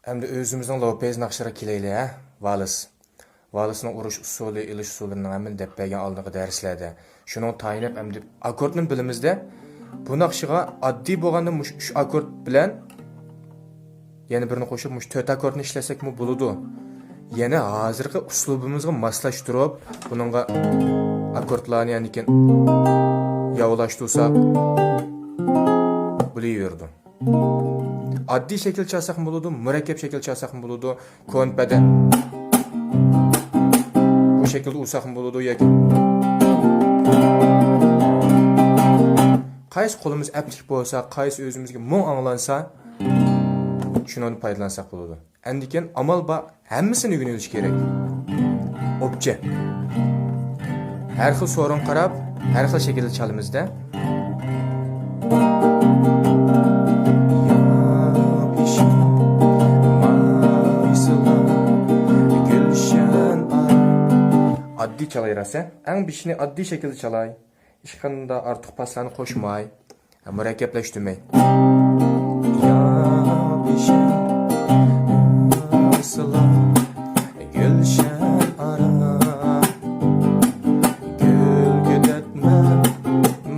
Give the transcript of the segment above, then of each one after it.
Hem de özümüzün Lopez nakşıra kileyli ha, Vals. Vals'ın uruş usulü, iliş usulünün hemen depbegen aldığı derslerde. Şunun tayinip hem de akordun bilimizde bu nakşıga addi boğanın şu akord bilen yeni birini koşup şu 4 akordunu işlesek mi buludu. Yeni hazırki uslubumuzga maslaştırıp bununla akordlarını yani ki yavaştırsak biliyordu. Addi şekil çalsak mı buludu, mürekkep şekil çalsak mı buludu, konpede bu şekilde usak mı buludu ya ki qaysi kolumuz aplik bolsa, qaysi özümüzge mung anglansa şunu paydalansak buludu. Endiken amal ba hammasini öğreniliş gerek. Obje. Her xil sorun qarab, her xil şekilde çalımızda. Addi çalayırasa, en bişini addi şekilde çalay. İşkanında artık paslarını koşmay, mürekkepleştirmey. Gülşen ara, gülgüdetme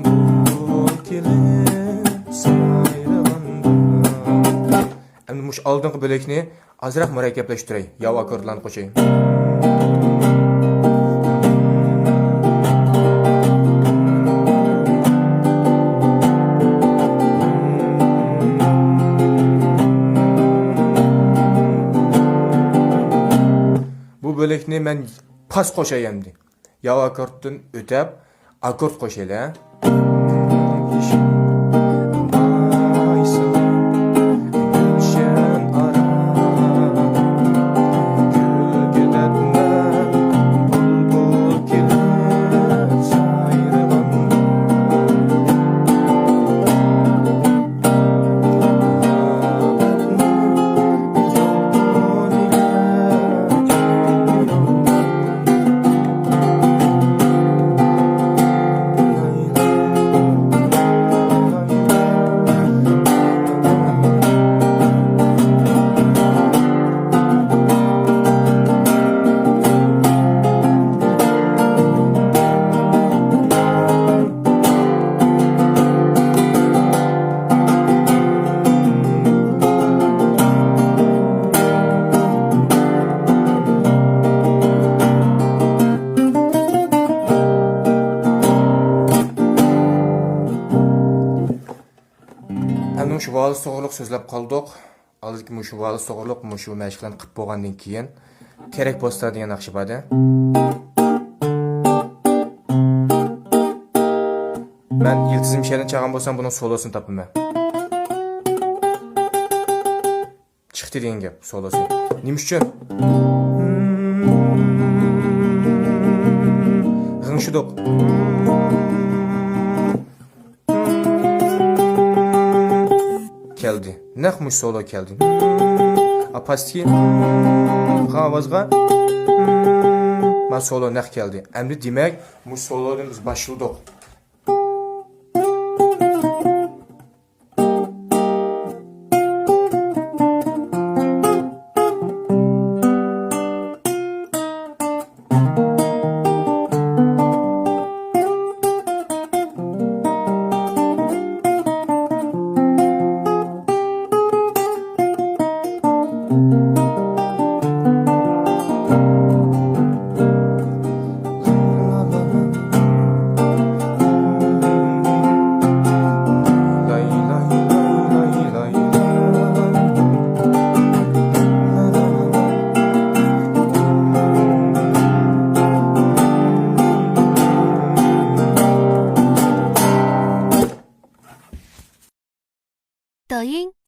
bu kilim sayrılandı. Endi muş aldığın bölekni azırak mürekkepleştirey, yav akordlarını koşayım. Bölekni ben pas koşayım di. Yav akorddan ötep akord koşayla. Şu vals soğurluq sözlep qaldık. Aldık şu vals soğurluq şu məşqlərini qıb bolğandan keyin kerek bolsa degan naqşı bada. Ben yıldızım şerini çağan bolsam bunun solosunu tapıma. Çıktı degan gap solosu. Nima uchun? G'ingshuduk. Geldi. Naqmuş solo geldi. Apastki havazga ma solo naq geldi. Endi demek bu solodan biz başladık.抖音。